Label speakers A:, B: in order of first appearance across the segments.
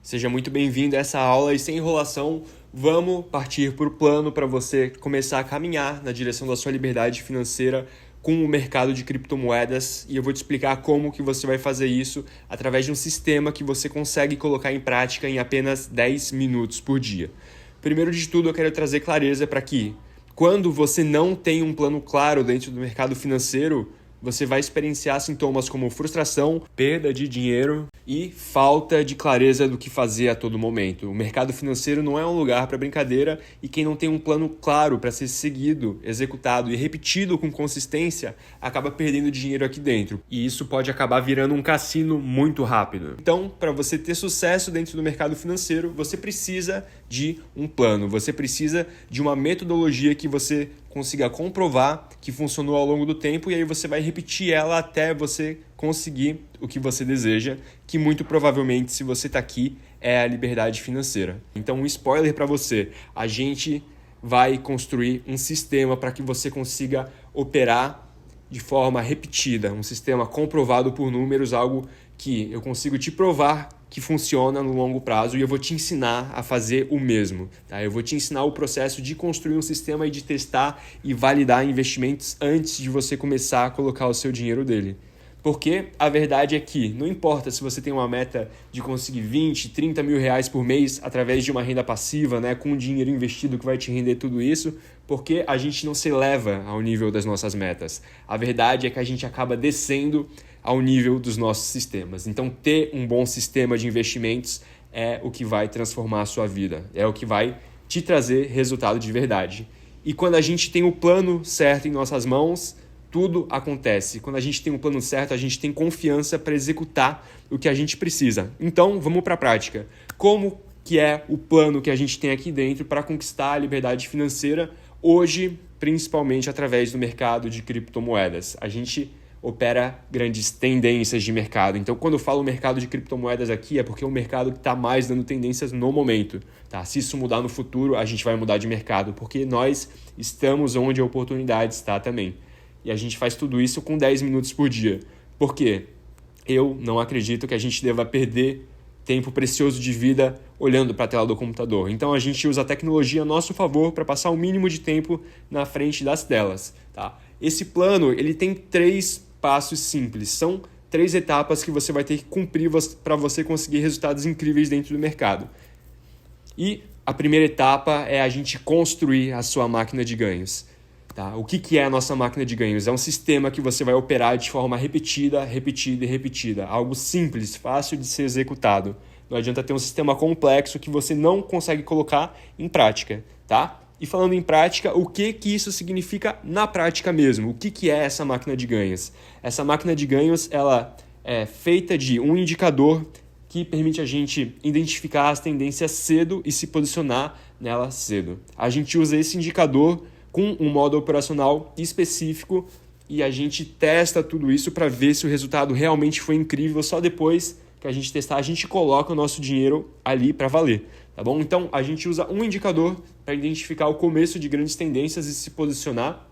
A: Seja muito bem-vindo a essa aula e sem enrolação, vamos partir para o plano para você começar a caminhar na direção da sua liberdade financeira com o mercado de criptomoedas e eu vou te explicar como que você vai fazer isso através de um sistema que você consegue colocar em prática em apenas 10 minutos por dia. Primeiro de tudo, eu quero trazer clareza para que quando você não tem um plano claro dentro do mercado financeiro, você vai experienciar sintomas como frustração, perda de dinheiro e falta de clareza do que fazer a todo momento. O mercado financeiro não é um lugar para brincadeira e quem não tem um plano claro para ser seguido, executado e repetido com consistência, acaba perdendo dinheiro aqui dentro. E isso pode acabar virando um cassino muito rápido. Então, para você ter sucesso dentro do mercado financeiro, você precisa de um plano, você precisa de uma metodologia que você consiga comprovar que funcionou ao longo do tempo e aí você vai repetir ela até você conseguir o que você deseja, que muito provavelmente, se você está aqui, é a liberdade financeira. Então, um spoiler para você, a gente vai construir um sistema para que você consiga operar de forma repetida, um sistema comprovado por números, algo que eu consigo te provar que funciona no longo prazo e eu vou te ensinar a fazer o mesmo. Tá? Eu vou te ensinar o processo de construir um sistema e de testar e validar investimentos antes de você começar a colocar o seu dinheiro dele. Porque a verdade é que não importa se você tem uma meta de conseguir 20, 30 mil reais por mês através de uma renda passiva, né, com um dinheiro investido que vai te render tudo isso, porque a gente não se eleva ao nível das nossas metas. A verdade é que a gente acaba descendo ao nível dos nossos sistemas. Então, ter um bom sistema de investimentos é o que vai transformar a sua vida, é o que vai te trazer resultado de verdade. E quando a gente tem o plano certo em nossas mãos, tudo acontece. Quando a gente tem um plano certo, a gente tem confiança para executar o que a gente precisa. Então, vamos para a prática. Como que é o plano que a gente tem aqui dentro para conquistar a liberdade financeira hoje, principalmente através do mercado de criptomoedas? A gente opera grandes tendências de mercado. Então, quando eu falo mercado de criptomoedas aqui, é porque é o mercado que está mais dando tendências no momento. Tá? Se isso mudar no futuro, a gente vai mudar de mercado, porque nós estamos onde a oportunidade está também. E a gente faz tudo isso com 10 minutos por dia. Por quê? Eu não acredito que a gente deva perder tempo precioso de vida olhando para a tela do computador. Então, a gente usa a tecnologia a nosso favor para passar o mínimo de tempo na frente das telas. Tá? Esse plano ele tem 3 passos simples. São 3 etapas que você vai ter que cumprir para você conseguir resultados incríveis dentro do mercado. E a primeira etapa é a gente construir a sua máquina de ganhos. Tá? O que é a nossa máquina de ganhos? É um sistema que você vai operar de forma repetida, repetida e repetida. Algo simples, fácil de ser executado. Não adianta ter um sistema complexo que você não consegue colocar em prática. Tá? E falando em prática, o que isso significa na prática mesmo? O que é essa máquina de ganhos? Essa máquina de ganhos ela é feita de um indicador que permite a gente identificar as tendências cedo e se posicionar nelas cedo. A gente usa esse indicador com um modo operacional específico e a gente testa tudo isso para ver se o resultado realmente foi incrível. Só depois que a gente testar, a gente coloca o nosso dinheiro ali para valer, tá bom? Então, a gente usa um indicador para identificar o começo de grandes tendências e se posicionar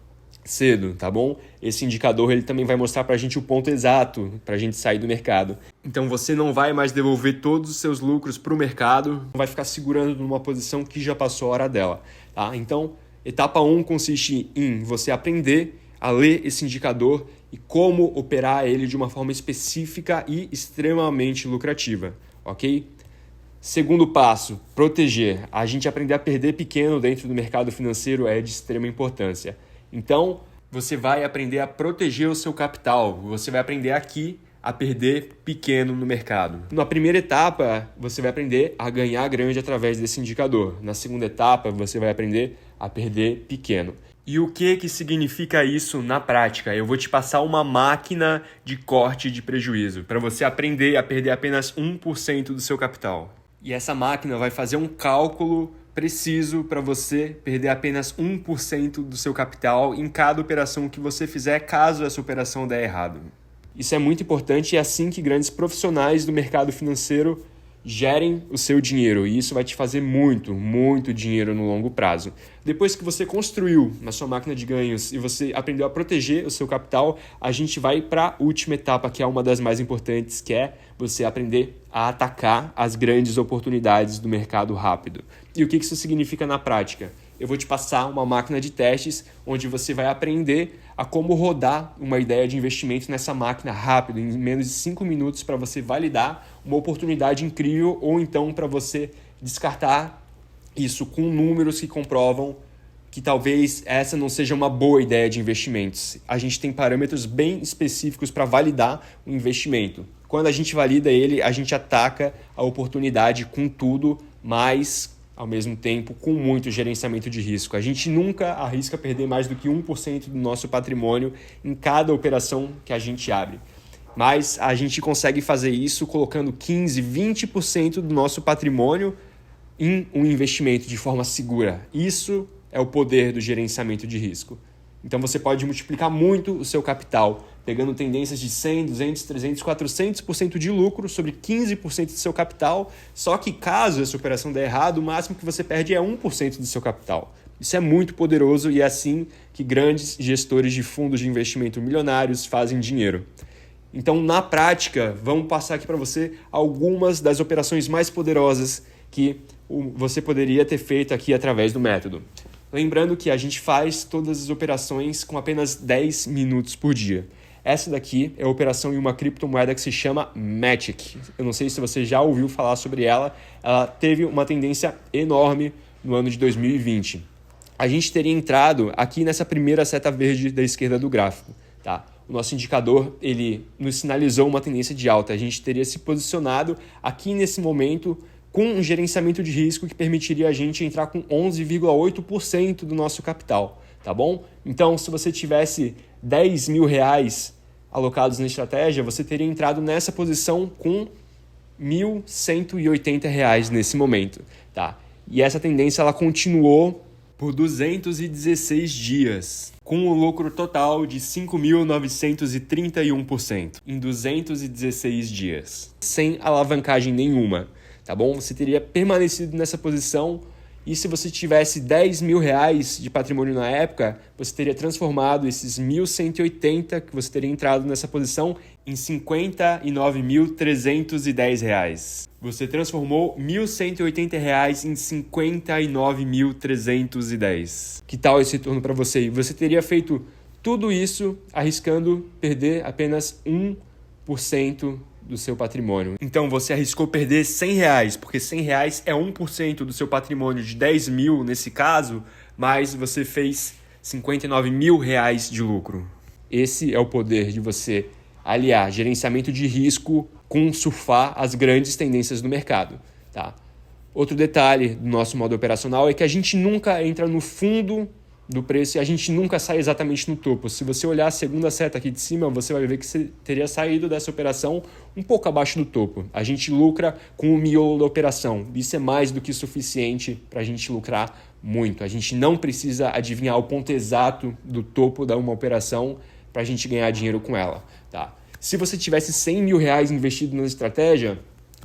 A: cedo, tá bom? Esse indicador ele também vai mostrar para a gente o ponto exato para a gente sair do mercado. Então, você não vai mais devolver todos os seus lucros para o mercado, não vai ficar segurando numa posição que já passou a hora dela, tá? Então, etapa 1 consiste em você aprender a ler esse indicador e como operar ele de uma forma específica e extremamente lucrativa, ok? Segundo passo, proteger. A gente aprender a perder pequeno dentro do mercado financeiro é de extrema importância. Então, você vai aprender a proteger o seu capital. Você vai aprender aqui a perder pequeno no mercado. Na primeira etapa, você vai aprender a ganhar grande através desse indicador. Na segunda etapa, você vai aprender a perder pequeno. E o que significa isso na prática? Eu vou te passar uma máquina de corte de prejuízo para você aprender a perder apenas 1% do seu capital. E essa máquina vai fazer um cálculo preciso para você perder apenas 1% do seu capital em cada operação que você fizer, caso essa operação der errado. Isso é muito importante e é assim que grandes profissionais do mercado financeiro gerem o seu dinheiro e isso vai te fazer muito, muito dinheiro no longo prazo. Depois que você construiu na sua máquina de ganhos e você aprendeu a proteger o seu capital, a gente vai para a última etapa, que é uma das mais importantes, que é você aprender a atacar as grandes oportunidades do mercado rápido. E o que isso significa na prática? Eu vou te passar uma máquina de testes onde você vai aprender a como rodar uma ideia de investimento nessa máquina rápido, em menos de 5 minutos, para você validar uma oportunidade incrível ou então para você descartar isso com números que comprovam que talvez essa não seja uma boa ideia de investimentos. A gente tem parâmetros bem específicos para validar o investimento. Quando a gente valida ele, a gente ataca a oportunidade com tudo, mas ao mesmo tempo com muito gerenciamento de risco. A gente nunca arrisca perder mais do que 1% do nosso patrimônio em cada operação que a gente abre. Mas a gente consegue fazer isso colocando 15%, 20% do nosso patrimônio em um investimento de forma segura. Isso é o poder do gerenciamento de risco. Então você pode multiplicar muito o seu capital, pegando tendências de 100%, 200%, 300%, 400% de lucro sobre 15% do seu capital, só que caso essa operação der errado, o máximo que você perde é 1% do seu capital. Isso é muito poderoso e é assim que grandes gestores de fundos de investimento milionários fazem dinheiro. Então, na prática, vamos passar aqui para você algumas das operações mais poderosas que você poderia ter feito aqui através do método. Lembrando que a gente faz todas as operações com apenas 10 minutos por dia. Essa daqui é a operação em uma criptomoeda que se chama Matic. Eu não sei se você já ouviu falar sobre ela. Ela teve uma tendência enorme no ano de 2020. A gente teria entrado aqui nessa primeira seta verde da esquerda do gráfico. Tá? O nosso indicador ele nos sinalizou uma tendência de alta. A gente teria se posicionado aqui nesse momento com um gerenciamento de risco que permitiria a gente entrar com 11,8% do nosso capital, tá bom? Então, se você tivesse R$10.000 alocados na estratégia, você teria entrado nessa posição com R$1.180 nesse momento, tá? E essa tendência ela continuou por 216 dias, com um lucro total de 5.931% em 216 dias, sem alavancagem nenhuma. Tá bom? Você teria permanecido nessa posição e se você tivesse R$10.000 de patrimônio na época, você teria transformado esses 1.180 que você teria entrado nessa posição em R$59.310. Você transformou R$1.180 em R$59.310. Que tal esse retorno para você? Você teria feito tudo isso arriscando perder apenas 1% do seu patrimônio. Então você arriscou perder R$100, porque R$100 é 1% do seu patrimônio de 10.000 nesse caso, mas você fez R$59.000 de lucro. Esse é o poder de você aliar gerenciamento de risco com surfar as grandes tendências do mercado. Tá? Outro detalhe do nosso modo operacional é que a gente nunca entra no fundo do preço e a gente nunca sai exatamente no topo. Se você olhar a segunda seta aqui de cima, você vai ver que você teria saído dessa operação um pouco abaixo do topo. A gente lucra com o miolo da operação. Isso é mais do que suficiente para a gente lucrar muito. A gente não precisa adivinhar o ponto exato do topo de uma operação para a gente ganhar dinheiro com ela. Tá? Se você tivesse R$100.000 investido na estratégia,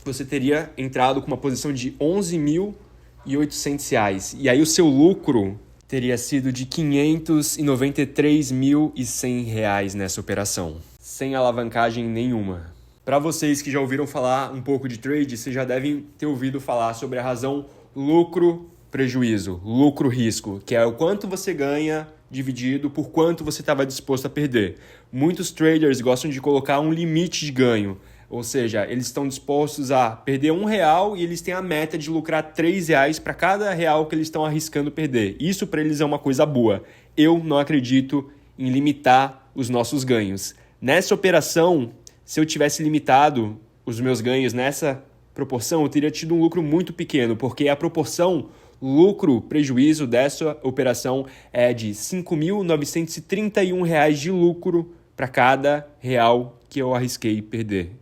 A: você teria entrado com uma posição de R$11.800. E aí o seu lucro teria sido de R$593.100 nessa operação, sem alavancagem nenhuma. Para vocês que já ouviram falar um pouco de trade, vocês já devem ter ouvido falar sobre a razão lucro-prejuízo, lucro-risco, que é o quanto você ganha dividido por quanto você estava disposto a perder. Muitos traders gostam de colocar um limite de ganho, ou seja, eles estão dispostos a perder R$1 e eles têm a meta de lucrar R$3 para cada real que eles estão arriscando perder. Isso para eles é uma coisa boa. Eu não acredito em limitar os nossos ganhos. Nessa operação, se eu tivesse limitado os meus ganhos nessa proporção, eu teria tido um lucro muito pequeno, porque a proporção lucro-prejuízo dessa operação é de R$5.931 de lucro para cada real que eu arrisquei perder.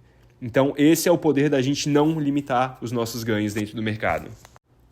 A: Então, esse é o poder da gente não limitar os nossos ganhos dentro do mercado.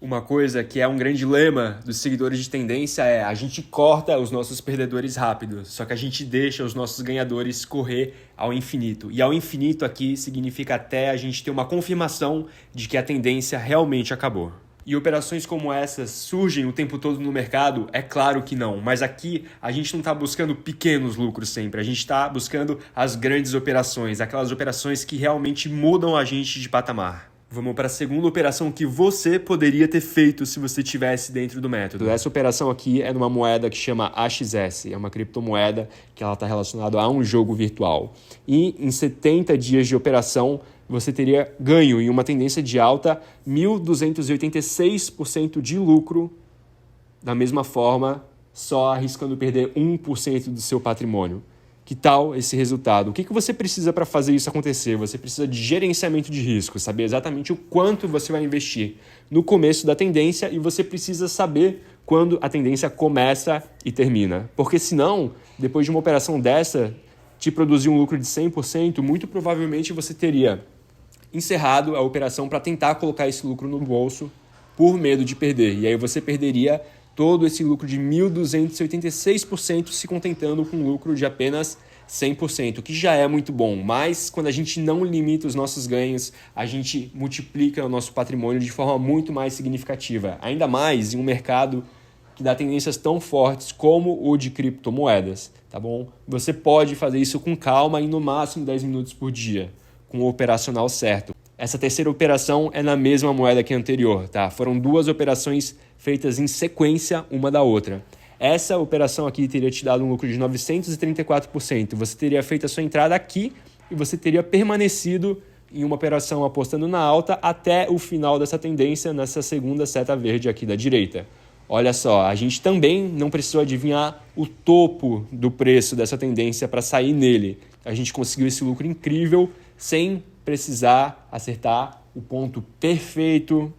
A: Uma coisa que é um grande lema dos seguidores de tendência é a gente corta os nossos perdedores rápido, só que a gente deixa os nossos ganhadores correr ao infinito. E ao infinito aqui significa até a gente ter uma confirmação de que a tendência realmente acabou. E operações como essas surgem o tempo todo no mercado? É claro que não, mas aqui a gente não está buscando pequenos lucros sempre, a gente está buscando as grandes operações, aquelas operações que realmente mudam a gente de patamar. Vamos para a segunda operação que você poderia ter feito se você estivesse dentro do método. Essa operação aqui é numa moeda que chama AXS, é uma criptomoeda que ela está relacionada a um jogo virtual. E em 70 dias de operação, você teria ganho em uma tendência de alta 1.286% de lucro, da mesma forma, só arriscando perder 1% do seu patrimônio. Que tal esse resultado? O que você precisa para fazer isso acontecer? Você precisa de gerenciamento de risco, saber exatamente o quanto você vai investir no começo da tendência e você precisa saber quando a tendência começa e termina. Porque senão, depois de uma operação dessa, te produzir um lucro de 100%, muito provavelmente você teria encerrado a operação para tentar colocar esse lucro no bolso por medo de perder. E aí você perderia todo esse lucro de 1.286% se contentando com um lucro de apenas 100%, que já é muito bom. Mas quando a gente não limita os nossos ganhos, a gente multiplica o nosso patrimônio de forma muito mais significativa. Ainda mais em um mercado que dá tendências tão fortes como o de criptomoedas, tá bom? Você pode fazer isso com calma e no máximo 10 minutos por dia, com o operacional certo. Essa terceira operação é na mesma moeda que a anterior, tá? Foram duas operações feitas em sequência uma da outra. Essa operação aqui teria te dado um lucro de 934%. Você teria feito a sua entrada aqui e você teria permanecido em uma operação apostando na alta até o final dessa tendência, nessa segunda seta verde aqui da direita. Olha só, a gente também não precisou adivinhar o topo do preço dessa tendência para sair nele. A gente conseguiu esse lucro incrível sem precisar acertar o ponto perfeito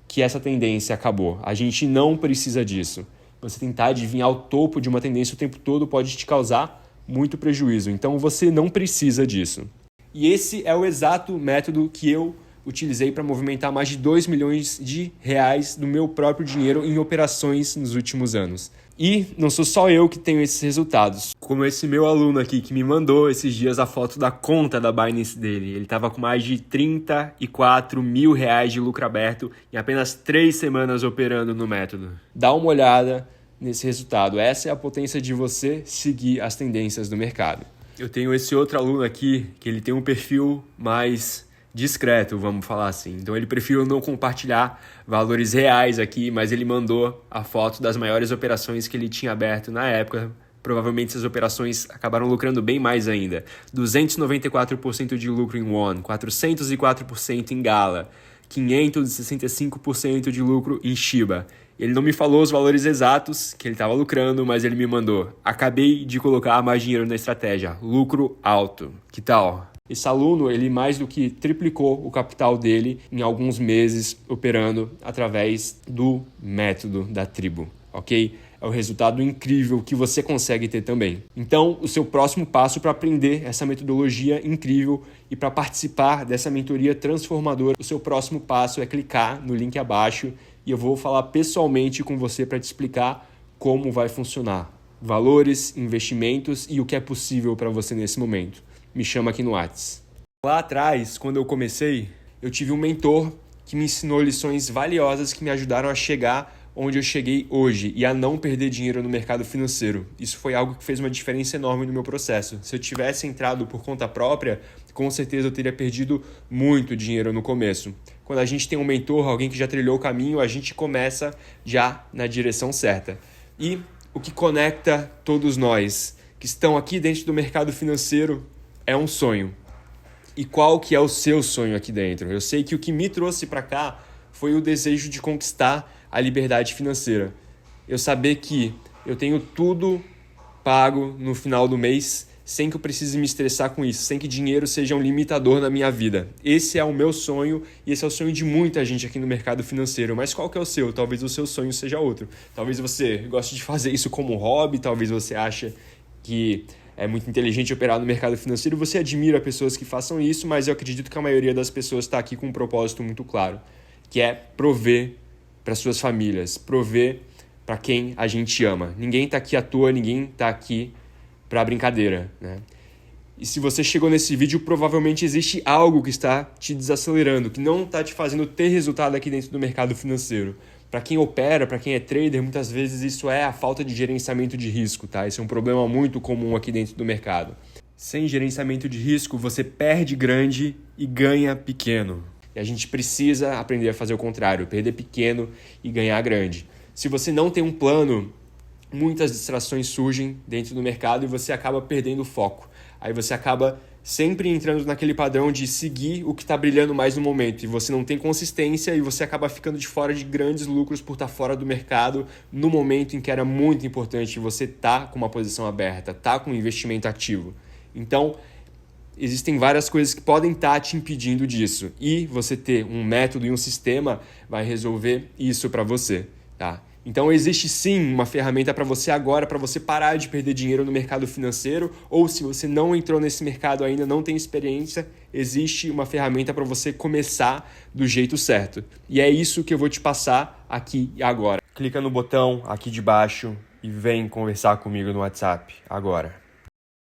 A: que essa tendência acabou. A gente não precisa disso. Você tentar adivinhar o topo de uma tendência o tempo todo pode te causar muito prejuízo. Então você não precisa disso. E esse é o exato método que eu utilizei para movimentar mais de 2 milhões de reais do meu próprio dinheiro em operações nos últimos anos. E não sou só eu que tenho esses resultados. Como esse meu aluno aqui que me mandou esses dias a foto da conta da Binance dele. Ele estava com mais de 34 mil reais de lucro aberto em apenas 3 semanas operando no método. Dá uma olhada nesse resultado. Essa é a potência de você seguir as tendências do mercado. Eu tenho esse outro aluno aqui que ele tem um perfil mais discreto, vamos falar assim. Então ele preferiu não compartilhar valores reais aqui, mas ele mandou a foto das maiores operações que ele tinha aberto na época. Provavelmente essas operações acabaram lucrando bem mais ainda. 294% de lucro em Won, 404% em Gala, 565% de lucro em Shiba. Ele não me falou os valores exatos que ele estava lucrando, mas ele me mandou: acabei de colocar mais dinheiro na estratégia, lucro alto. Que tal? Esse aluno, ele mais do que triplicou o capital dele em alguns meses operando através do método da tribo, ok? É o resultado incrível que você consegue ter também. Então, o seu próximo passo para aprender essa metodologia incrível e para participar dessa mentoria transformadora, o seu próximo passo é clicar no link abaixo e eu vou falar pessoalmente com você para te explicar como vai funcionar. Valores, investimentos e o que é possível para você nesse momento. Me chama aqui no Whats. Lá atrás, quando eu comecei, eu tive um mentor que me ensinou lições valiosas que me ajudaram a chegar onde eu cheguei hoje e a não perder dinheiro no mercado financeiro. Isso foi algo que fez uma diferença enorme no meu processo. Se eu tivesse entrado por conta própria, com certeza eu teria perdido muito dinheiro no começo. Quando a gente tem um mentor, alguém que já trilhou o caminho, a gente começa já na direção certa. E o que conecta todos nós que estão aqui dentro do mercado financeiro é um sonho. E qual que é o seu sonho aqui dentro? Eu sei que o que me trouxe para cá foi o desejo de conquistar a liberdade financeira. Eu saber que eu tenho tudo pago no final do mês sem que eu precise me estressar com isso, sem que dinheiro seja um limitador na minha vida. Esse é o meu sonho e esse é o sonho de muita gente aqui no mercado financeiro. Mas qual que é o seu? Talvez o seu sonho seja outro. Talvez você goste de fazer isso como um hobby, talvez você ache que é muito inteligente operar no mercado financeiro, você admira pessoas que façam isso, mas eu acredito que a maioria das pessoas está aqui com um propósito muito claro, que é prover para suas famílias, prover para quem a gente ama. Ninguém está aqui à toa, ninguém está aqui para brincadeira, né? E se você chegou nesse vídeo, provavelmente existe algo que está te desacelerando, que não está te fazendo ter resultado aqui dentro do mercado financeiro. Para quem opera, para quem é trader, muitas vezes isso é a falta de gerenciamento de risco, tá? Esse é um problema muito comum aqui dentro do mercado. Sem gerenciamento de risco, você perde grande e ganha pequeno. E a gente precisa aprender a fazer o contrário, perder pequeno e ganhar grande. Se você não tem um plano, muitas distrações surgem dentro do mercado e você acaba perdendo o foco. Aí você acaba sempre entrando naquele padrão de seguir o que está brilhando mais no momento. E você não tem consistência e você acaba ficando de fora de grandes lucros por estar fora do mercado no momento em que era muito importante você estar com uma posição aberta, estar com um investimento ativo. Então, existem várias coisas que podem estar te impedindo disso. E você ter um método e um sistema vai resolver isso para você, tá? Então existe sim uma ferramenta para você agora, para você parar de perder dinheiro no mercado financeiro, ou se você não entrou nesse mercado ainda, não tem experiência, existe uma ferramenta para você começar do jeito certo. E é isso que eu vou te passar aqui e agora. Clica no botão aqui de baixo e vem conversar comigo no WhatsApp agora.